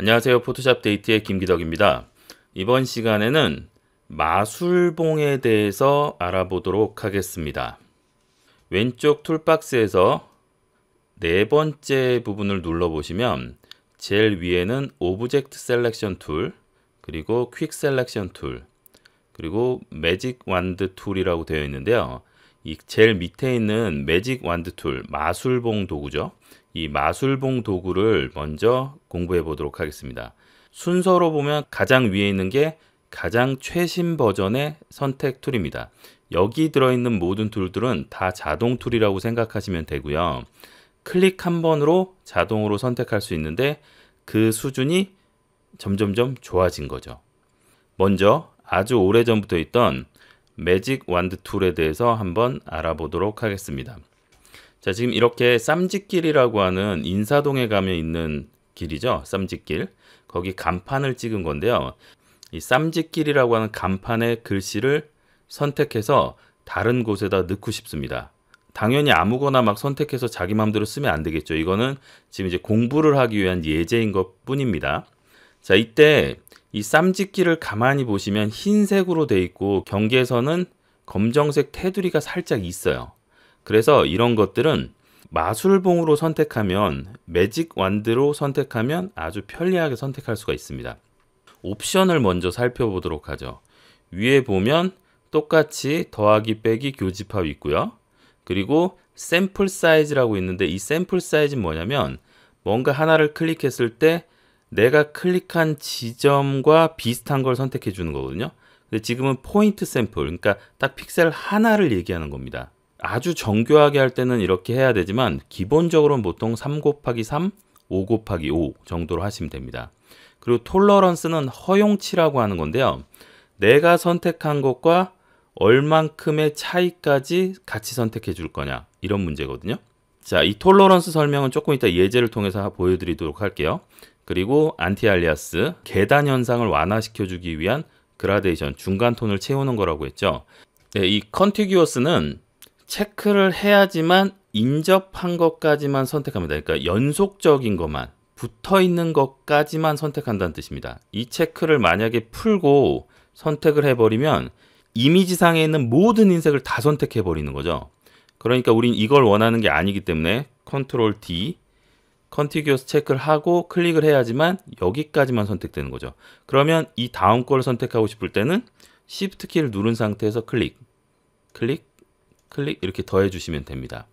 안녕하세요. 포토샵 데이트의 김기덕입니다. 이번 시간에는 마술봉에 대해서 알아보도록 하겠습니다. 왼쪽 툴박스에서 네 번째 부분을 눌러보시면 제일 위에는 오브젝트 셀렉션 툴, 그리고 퀵 셀렉션 툴, 그리고 매직 완드 툴이라고 되어 있는데요. 이 제일 밑에 있는 매직 완드 툴, 마술봉 도구죠. 이 마술봉 도구를 먼저 공부해 보도록 하겠습니다. 순서로 보면 가장 위에 있는 게 가장 최신 버전의 선택 툴입니다. 여기 들어있는 모든 툴들은 다 자동 툴이라고 생각하시면 되고요. 클릭 한 번으로 자동으로 선택할 수 있는데 그 수준이 점점점 좋아진 거죠. 먼저 아주 오래전부터 있던 매직 완드 툴에 대해서 한번 알아보도록 하겠습니다. 자, 지금 이렇게 쌈짓길이라고 하는 인사동에 가면 있는 길이죠. 쌈짓길. 거기 간판을 찍은 건데요. 이 쌈짓길이라고 하는 간판의 글씨를 선택해서 다른 곳에다 넣고 싶습니다. 당연히 아무거나 막 선택해서 자기 마음대로 쓰면 안 되겠죠. 이거는 지금 이제 공부를 하기 위한 예제인 것 뿐입니다. 자, 이때 이 쌈짓길을 가만히 보시면 흰색으로 돼 있고 경계선은 검정색 테두리가 살짝 있어요. 그래서 이런 것들은 마술봉으로 선택하면, 매직 완드로 선택하면 아주 편리하게 선택할 수가 있습니다. 옵션을 먼저 살펴보도록 하죠. 위에 보면 똑같이 더하기 빼기 교집합 있고요. 그리고 샘플 사이즈라고 있는데 이 샘플 사이즈는 뭐냐면 뭔가 하나를 클릭했을 때 내가 클릭한 지점과 비슷한 걸 선택해 주는 거거든요. 근데 지금은 포인트 샘플, 그러니까 딱 픽셀 하나를 얘기하는 겁니다. 아주 정교하게 할 때는 이렇게 해야 되지만 기본적으로는 보통 3 곱하기 3, 5 곱하기 5 정도로 하시면 됩니다. 그리고 톨러런스는 허용치라고 하는 건데요. 내가 선택한 것과 얼만큼의 차이까지 같이 선택해 줄 거냐, 이런 문제거든요. 자, 이 톨러런스 설명은 조금 이따 예제를 통해서 보여드리도록 할게요. 그리고 안티알리아스, 계단 현상을 완화시켜 주기 위한 그라데이션, 중간 톤을 채우는 거라고 했죠. 네, 이 컨티규어스는 체크를 해야지만 인접한 것까지만 선택합니다. 그러니까 연속적인 것만, 붙어 있는 것까지만 선택한다는 뜻입니다. 이 체크를 만약에 풀고 선택을 해버리면 이미지상에 있는 모든 인색을 다 선택해 버리는 거죠. 그러니까 우린 이걸 원하는 게 아니기 때문에 컨트롤 D, 컨티규어스 체크를 하고 클릭을 해야지만 여기까지만 선택되는 거죠. 그러면 이 다음 걸 선택하고 싶을 때는 Shift 키를 누른 상태에서 클릭, 클릭, 클릭 이렇게 더해 주시면 됩니다.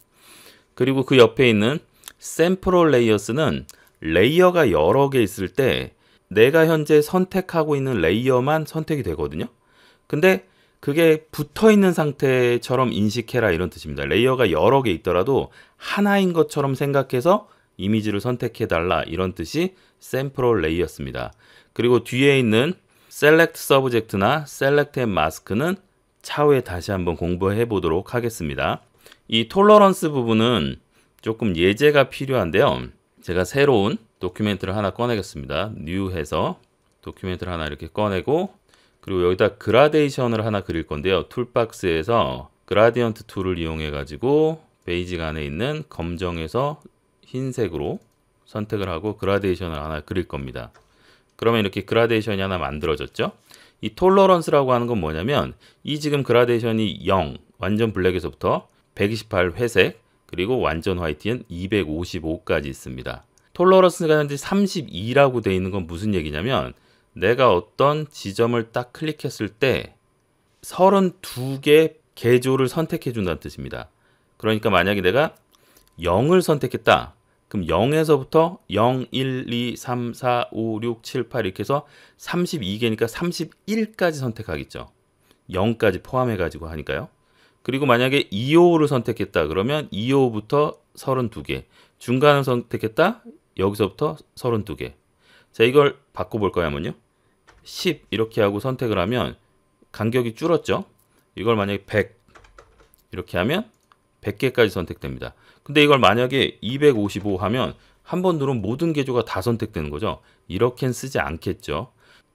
그리고 그 옆에 있는 샘플 레이어스는 레이어가 여러 개 있을 때 내가 현재 선택하고 있는 레이어만 선택이 되거든요. 근데 그게 붙어 있는 상태처럼 인식해라, 이런 뜻입니다. 레이어가 여러 개 있더라도 하나인 것처럼 생각해서 이미지를 선택해 달라, 이런 뜻이 샘플 레이어스입니다. 그리고 뒤에 있는 Select Subject나 Select and Mask는 차후에 다시 한번 공부해 보도록 하겠습니다. 이 톨러런스 부분은 조금 예제가 필요한데요. 제가 새로운 도큐멘트를 하나 꺼내겠습니다. New 해서 도큐멘트를 하나 이렇게 꺼내고, 그리고 여기다 그라데이션을 하나 그릴 건데요. 툴박스에서 그라디언트 툴을 이용해 가지고 베이직 안에 있는 검정에서 흰색으로 선택을 하고 그라데이션을 하나 그릴 겁니다. 그러면 이렇게 그라데이션이 하나 만들어졌죠. 이 톨러런스라고 하는 건 뭐냐면 이 지금 그라데이션이 0, 완전 블랙에서부터 128 회색, 그리고 완전 화이트는 255까지 있습니다. 톨러런스가 현재 32라고 되어 있는 건 무슨 얘기냐면 내가 어떤 지점을 딱 클릭했을 때 32개 개조를 선택해 준다는 뜻입니다. 그러니까 만약에 내가 0을 선택했다. 그럼 0에서부터 0, 1, 2, 3, 4, 5, 6, 7, 8 이렇게 해서 32개니까 31까지 선택하겠죠. 0까지 포함해 가지고 하니까요. 그리고 만약에 255를 선택했다. 그러면 255부터 32개. 중간을 선택했다. 여기서부터 32개. 자, 이걸 바꿔볼 거야면요. 10 이렇게 하고 선택을 하면 간격이 줄었죠. 이걸 만약에 100 이렇게 하면 100개까지 선택됩니다. 근데 이걸 만약에 255 하면 한 번 누르면 모든 개조가 다 선택되는 거죠. 이렇게는 쓰지 않겠죠.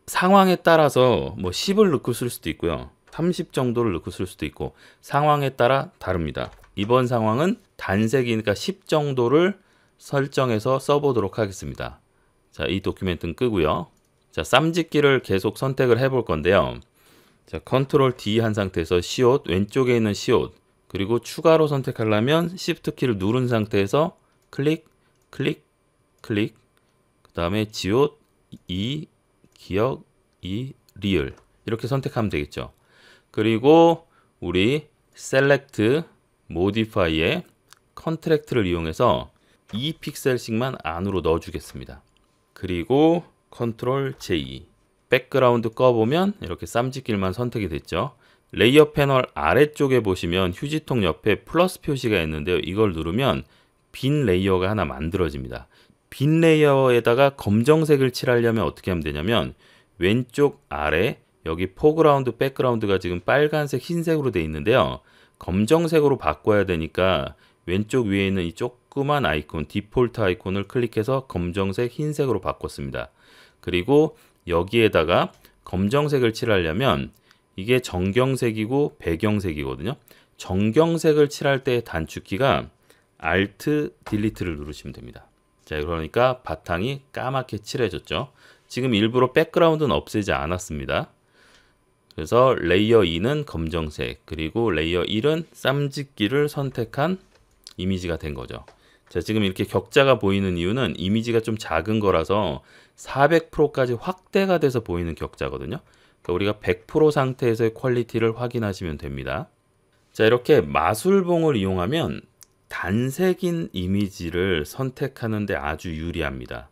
상황에 따라서 뭐 10을 넣고 쓸 수도 있고요. 30 정도를 넣고 쓸 수도 있고 상황에 따라 다릅니다. 이번 상황은 단색이니까 10 정도를 설정해서 써보도록 하겠습니다. 자, 이 도큐멘트는 끄고요. 자, 쌈짓기를 계속 선택을 해볼 건데요. 자, 컨트롤 D 한 상태에서 시옷, 왼쪽에 있는 시옷, 그리고 추가로 선택하려면 Shift 키를 누른 상태에서 클릭, 클릭, 클릭, 그 다음에 지옷, 기억, 리을 이렇게 선택하면 되겠죠. 그리고 우리 Select, Modify의 컨트랙트를 이용해서 2픽셀씩만 안으로 넣어주겠습니다. 그리고 컨트롤 J, 백그라운드 꺼보면 이렇게 쌈짓길만 선택이 됐죠. 레이어 패널 아래쪽에 보시면 휴지통 옆에 플러스 표시가 있는데요. 이걸 누르면 빈 레이어가 하나 만들어집니다. 빈 레이어에다가 검정색을 칠하려면 어떻게 하면 되냐면 왼쪽 아래 여기 포그라운드, 백그라운드가 지금 빨간색, 흰색으로 되어 있는데요. 검정색으로 바꿔야 되니까 왼쪽 위에 있는 이 조그만 아이콘, 디폴트 아이콘을 클릭해서 검정색, 흰색으로 바꿨습니다. 그리고 여기에다가 검정색을 칠하려면 이게 정경색이고 배경색이거든요. 정경색을 칠할 때 단축키가 Alt, Delete를 누르시면 됩니다. 자, 그러니까 바탕이 까맣게 칠해졌죠. 지금 일부러 백그라운드는 없애지 않았습니다. 그래서 레이어 2는 검정색, 그리고 레이어 1은 쌈짓기를 선택한 이미지가 된 거죠. 자, 지금 이렇게 격자가 보이는 이유는 이미지가 좀 작은 거라서 400%까지 확대가 돼서 보이는 격자거든요. 그러니까 우리가 100% 상태에서의 퀄리티를 확인하시면 됩니다. 자, 이렇게 마술봉을 이용하면 단색인 이미지를 선택하는 데 아주 유리합니다.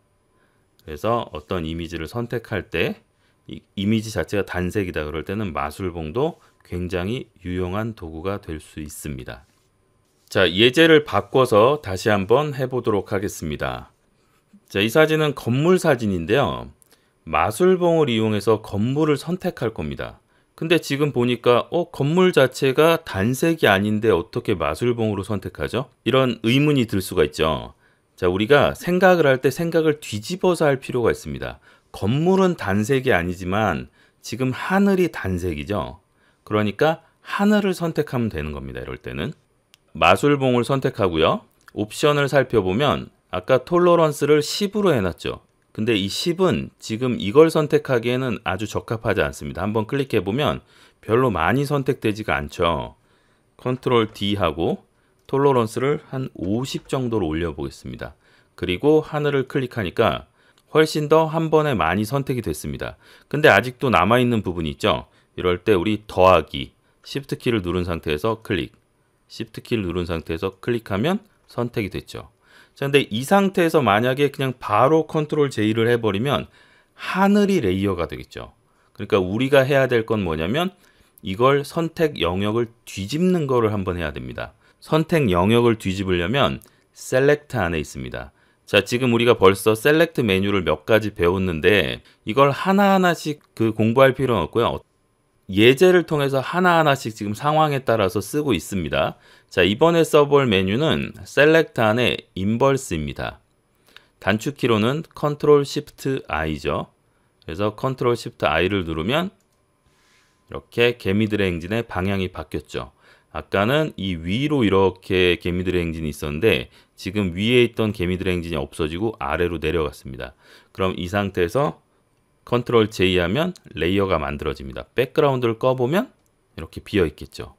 그래서 어떤 이미지를 선택할 때 이 이미지 자체가 단색이다 그럴 때는 마술봉도 굉장히 유용한 도구가 될 수 있습니다. 자, 예제를 바꿔서 다시 한번 해보도록 하겠습니다. 자, 이 사진은 건물 사진인데요. 마술봉을 이용해서 건물을 선택할 겁니다. 근데 지금 보니까 건물 자체가 단색이 아닌데 어떻게 마술봉으로 선택하죠? 이런 의문이 들 수가 있죠. 자, 우리가 생각을 할 때 생각을 뒤집어서 할 필요가 있습니다. 건물은 단색이 아니지만 지금 하늘이 단색이죠. 그러니까 하늘을 선택하면 되는 겁니다. 이럴 때는 마술봉을 선택하고요. 옵션을 살펴보면 아까 톨러런스를 10으로 해놨죠. 근데 이 10은 지금 이걸 선택하기에는 아주 적합하지 않습니다. 한번 클릭해 보면 별로 많이 선택되지가 않죠. 컨트롤 D 하고 톨러런스를 한 50 정도로 올려 보겠습니다. 그리고 하늘을 클릭하니까 훨씬 더 한 번에 많이 선택이 됐습니다. 근데 아직도 남아있는 부분이 있죠. 이럴 때 우리 더하기 Shift 키를 누른 상태에서 클릭, Shift 키를 누른 상태에서 클릭하면 선택이 됐죠. 자, 근데 이 상태에서 만약에 그냥 바로 컨트롤 J를 해버리면 하늘이 레이어가 되겠죠. 그러니까 우리가 해야 될 건 뭐냐면 이걸 선택 영역을 뒤집는 거를 한번 해야 됩니다. 선택 영역을 뒤집으려면 Select 안에 있습니다. 자, 지금 우리가 벌써 셀렉트 메뉴를 몇 가지 배웠는데 이걸 하나하나씩 공부할 필요는 없고요. 예제를 통해서 하나하나씩 지금 상황에 따라서 쓰고 있습니다. 자, 이번에 써볼 메뉴는 셀렉트 안에 인버스입니다. 단축키로는 컨트롤 Shift I죠. 그래서 컨트롤 Shift I를 누르면 이렇게 개미들의 행진의 방향이 바뀌었죠. 아까는 이 위로 이렇게 개미들의 행진이 있었는데 지금 위에 있던 개미들의 행진이 없어지고 아래로 내려갔습니다. 그럼 이 상태에서 컨트롤 J 하면 레이어가 만들어집니다. 백그라운드를 꺼보면 이렇게 비어 있겠죠.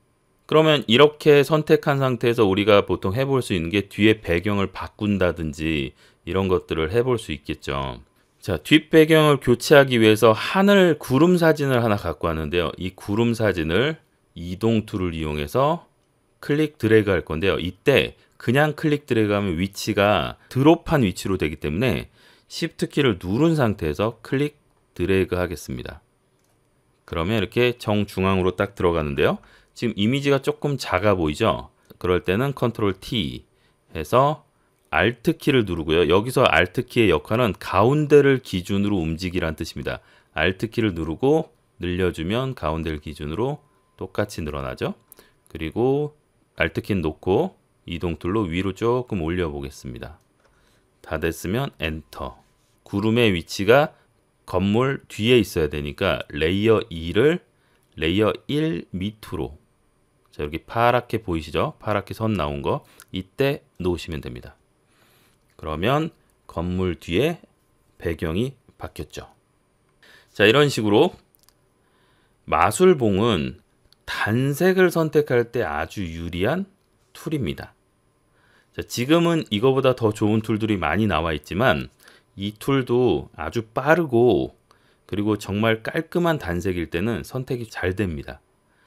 그러면 이렇게 선택한 상태에서 우리가 보통 해볼 수 있는 게 뒤에 배경을 바꾼다든지 이런 것들을 해볼 수 있겠죠. 자, 뒷배경을 교체하기 위해서 하늘 구름 사진을 하나 갖고 왔는데요. 이 구름 사진을 이동 툴을 이용해서 클릭 드래그 할 건데요. 이때 그냥 클릭 드래그 하면 위치가 드롭한 위치로 되기 때문에 Shift 키를 누른 상태에서 클릭 드래그 하겠습니다. 그러면 이렇게 정중앙으로 딱 들어가는데요. 지금 이미지가 조금 작아 보이죠? 그럴 때는 컨트롤 T 해서 Alt 키를 누르고요. 여기서 Alt 키의 역할은 가운데를 기준으로 움직이라는 뜻입니다. Alt 키를 누르고 늘려주면 가운데를 기준으로 똑같이 늘어나죠. 그리고 Alt 키는 놓고 이동 툴로 위로 조금 올려 보겠습니다. 다 됐으면 엔터. 구름의 위치가 건물 뒤에 있어야 되니까 레이어 2를 레이어 1 밑으로, 자, 여기 파랗게 보이시죠? 파랗게 선 나온 거 이때 놓으시면 됩니다. 그러면 건물 뒤에 배경이 바뀌었죠. 자, 이런 식으로 마술봉은 단색을 선택할 때 아주 유리한 툴입니다. 자, 지금은 이거보다 더 좋은 툴들이 많이 나와 있지만 이 툴도 아주 빠르고 그리고 정말 깔끔한 단색일 때는 선택이 잘 됩니다.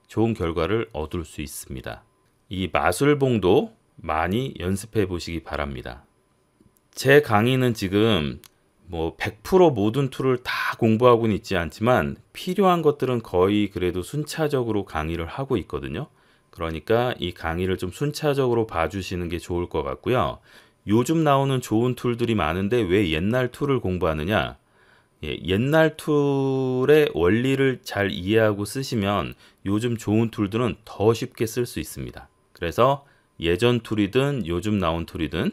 좋은 결과를 얻을 수 있습니다. 이 마술봉도 많이 연습해 보시기 바랍니다. 제 강의는 지금 100% 모든 툴을 다 공부하고는 있지 않지만 필요한 것들은 거의 그래도 순차적으로 강의를 하고 있거든요. 그러니까 이 강의를 좀 순차적으로 봐주시는 게 좋을 것 같고요. 요즘 나오는 좋은 툴들이 많은데 왜 옛날 툴을 공부하느냐? 옛날 툴의 원리를 잘 이해하고 쓰시면 요즘 좋은 툴들은 더 쉽게 쓸 수 있습니다. 그래서 예전 툴이든 요즘 나온 툴이든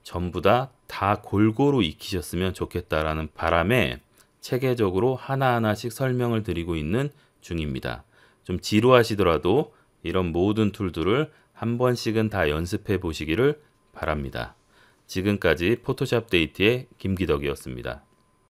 전부 다 골고루 익히셨으면 좋겠다라는 바람에 체계적으로 하나하나씩 설명을 드리고 있는 중입니다. 좀 지루하시더라도 이런 모든 툴들을 한 번씩은 다 연습해 보시기를 바랍니다. 지금까지 포토샵 데이트의 김기덕이었습니다.